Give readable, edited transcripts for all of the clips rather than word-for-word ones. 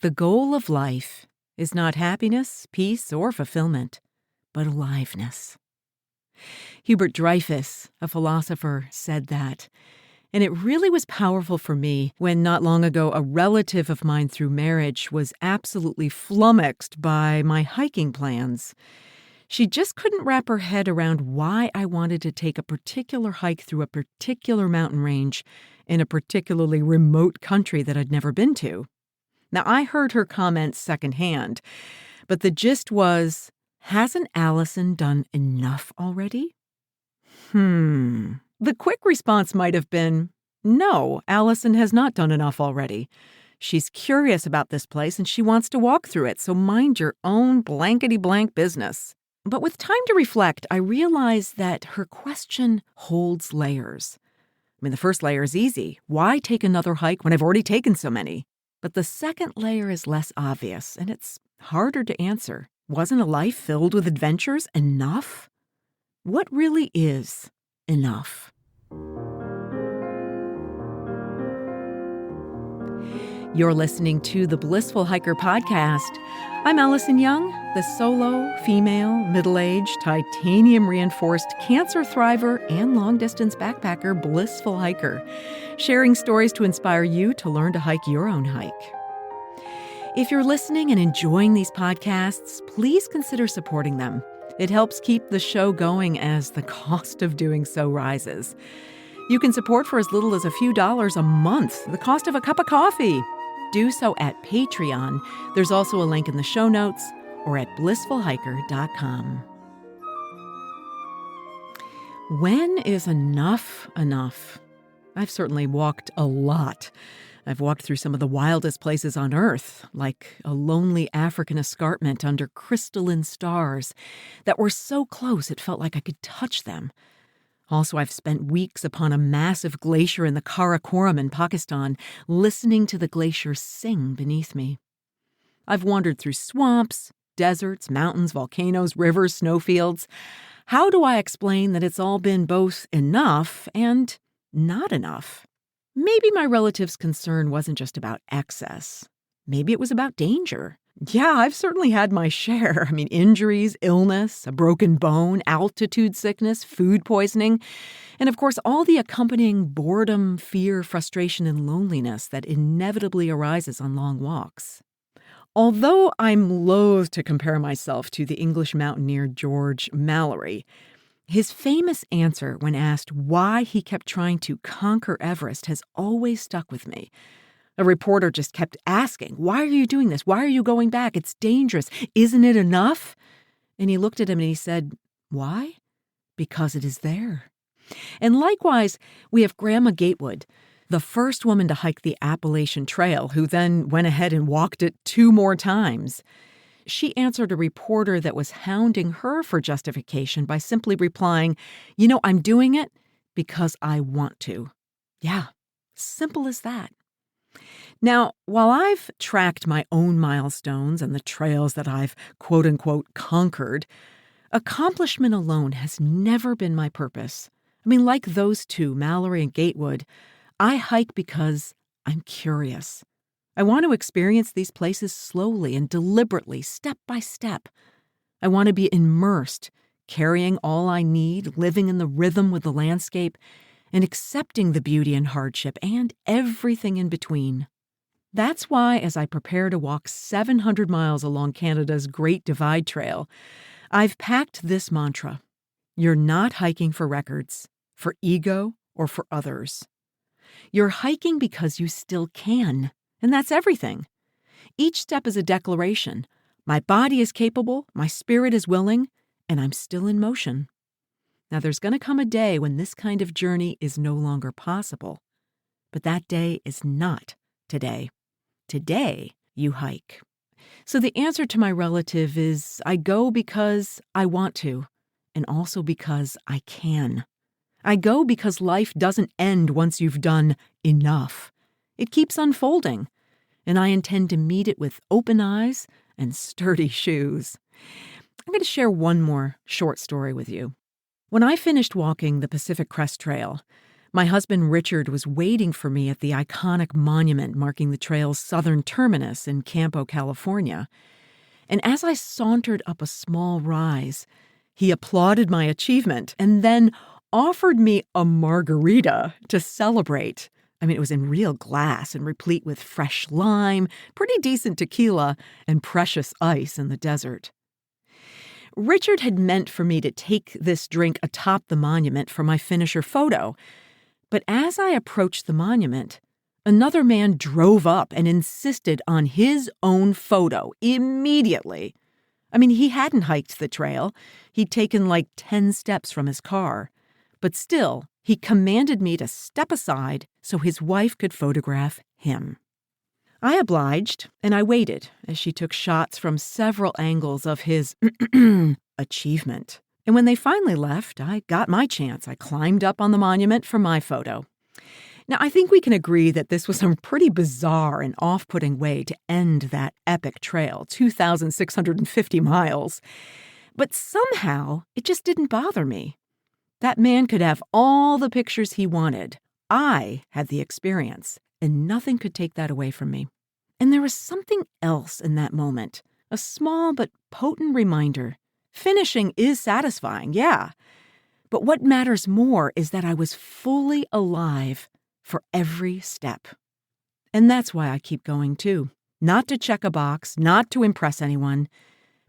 The goal of life is not happiness, peace, or fulfillment, but aliveness. Hubert Dreyfuss, a philosopher, said that. And it really was powerful for me when not long ago a relative of mine through marriage was absolutely flummoxed by my hiking plans. She just couldn't wrap her head around why I wanted to take a particular hike through a particular mountain range in a particularly remote country that I'd never been to. Now, I heard her comments secondhand, but the gist was, hasn't Allison done enough already? The quick response might have been, no, Allison has not done enough already. She's curious about this place and she wants to walk through it, so mind your own blankety-blank business. But with time to reflect, I realized that her question holds layers. The first layer is easy. Why take another hike when I've already taken so many? But the second layer is less obvious, and it's harder to answer. Wasn't a life filled with adventures enough? What really is enough? You're listening to the Blissful Hiker Podcast. I'm Allison Young, the solo, female, middle-aged, titanium-reinforced cancer thriver and long-distance backpacker blissful hiker, sharing stories to inspire you to learn to hike your own hike. If you're listening and enjoying these podcasts, please consider supporting them. It helps keep the show going as the cost of doing so rises. You can support for as little as a few dollars a month, the cost of a cup of coffee. Do so at Patreon. There's also a link in the show notes or at blissfulhiker.com. When is enough enough? I've certainly walked a lot. I've walked through some of the wildest places on Earth, like a lonely African escarpment under crystalline stars that were so close it felt like I could touch them. Also, I've spent weeks upon a massive glacier in the Karakoram in Pakistan, listening to the glacier sing beneath me. I've wandered through swamps, deserts, mountains, volcanoes, rivers, snowfields. How do I explain that it's all been both enough and not enough? Maybe my relative's concern wasn't just about excess. Maybe it was about danger. Yeah, I've certainly had my share. Injuries, illness, a broken bone, altitude sickness, food poisoning, and of course, all the accompanying boredom, fear, frustration, and loneliness that inevitably arises on long walks. Although I'm loath to compare myself to the English mountaineer George Mallory, his famous answer when asked why he kept trying to conquer Everest has always stuck with me. A reporter just kept asking, why are you doing this? Why are you going back? It's dangerous. Isn't it enough? And he looked at him and he said, why? Because it is there. And likewise, we have Grandma Gatewood, the first woman to hike the Appalachian Trail, who then went ahead and walked it 2 more times. She answered a reporter that was hounding her for justification by simply replying, I'm doing it because I want to. Yeah, simple as that. Now, while I've tracked my own milestones and the trails that I've quote-unquote conquered, accomplishment alone has never been my purpose. Like those two, Mallory and Gatewood, I hike because I'm curious. I want to experience these places slowly and deliberately, step by step. I want to be immersed, carrying all I need, living in the rhythm with the landscape, and accepting the beauty and hardship and everything in between. That's why, as I prepare to walk 700 miles along Canada's Great Divide Trail, I've packed this mantra. You're not hiking for records, for ego, or for others. You're hiking because you still can, and that's everything. Each step is a declaration. My body is capable, my spirit is willing, and I'm still in motion. Now, there's going to come a day when this kind of journey is no longer possible. But that day is not today. Today, you hike. So the answer to my relative is I go because I want to, and also because I can. I go because life doesn't end once you've done enough. It keeps unfolding, and I intend to meet it with open eyes and sturdy shoes. I'm going to share one more short story with you. When I finished walking the Pacific Crest Trail, My husband Richard was waiting for me at the iconic monument marking the trail's southern terminus in Campo, California. And as I sauntered up a small rise, he applauded my achievement and then offered me a margarita to celebrate. I mean, it was in real glass and replete with fresh lime, pretty decent tequila, and precious ice in the desert. Richard had meant for me to take this drink atop the monument for my finisher photo. But as I approached the monument, another man drove up and insisted on his own photo immediately. I mean, he hadn't hiked the trail. He'd taken like 10 steps from his car. But still, he commanded me to step aside so his wife could photograph him. I obliged, and I waited as she took shots from several angles of his achievement. And when they finally left, I got my chance. I climbed up on the monument for my photo. Now, I think we can agree that this was a pretty bizarre and off-putting way to end that epic trail, 2,650 miles. But somehow, it just didn't bother me. That man could have all the pictures he wanted. I had the experience, and nothing could take that away from me. And there was something else in that moment, a small but potent reminder. Finishing is satisfying, yeah. But what matters more is that I was fully alive for every step. And that's why I keep going too. Not to check a box, not to impress anyone,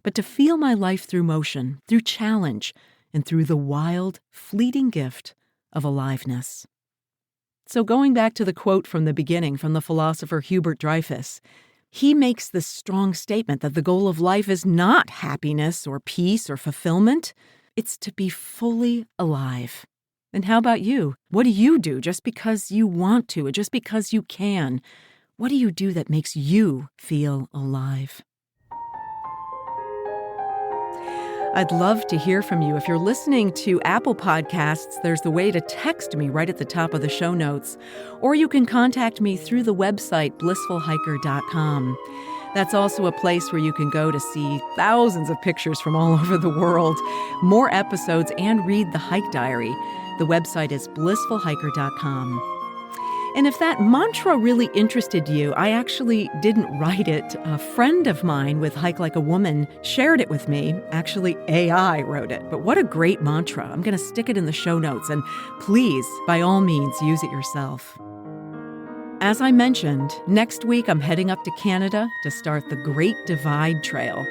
but to feel my life through motion, through challenge, and through the wild, fleeting gift of aliveness. So going back to the quote from the beginning from the philosopher Hubert Dreyfuss, he makes this strong statement that the goal of life is not happiness or peace or fulfillment. It's to be fully alive. And how about you? What do you do just because you want to, or just because you can? What do you do that makes you feel alive? I'd love to hear from you. If you're listening to Apple Podcasts, there's the way to text me right at the top of the show notes. Or you can contact me through the website, blissfulhiker.com. That's also a place where you can go to see thousands of pictures from all over the world, more episodes, and read the hike diary. The website is blissfulhiker.com. And if that mantra really interested you, I actually didn't write it. A friend of mine with Hike Like a Woman shared it with me. Actually, AI wrote it. But what a great mantra. I'm going to stick it in the show notes. And please, by all means, use it yourself. As I mentioned, next week I'm heading up to Canada to start the Great Divide Trail.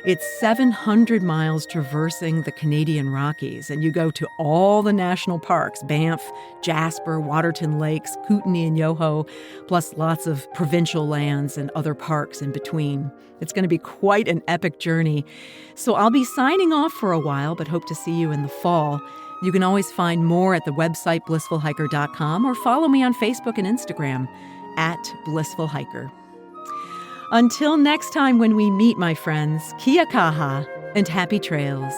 It's 700 miles traversing the Canadian Rockies, and you go to all the national parks, Banff, Jasper, Waterton Lakes, Kootenay and Yoho, plus lots of provincial lands and other parks in between. It's going to be quite an epic journey. So I'll be signing off for a while, but hope to see you in the fall. You can always find more at the website blissfulhiker.com or follow me on Facebook and Instagram @blissfulhiker. Until next time when we meet, my friends, kia kaha and happy trails.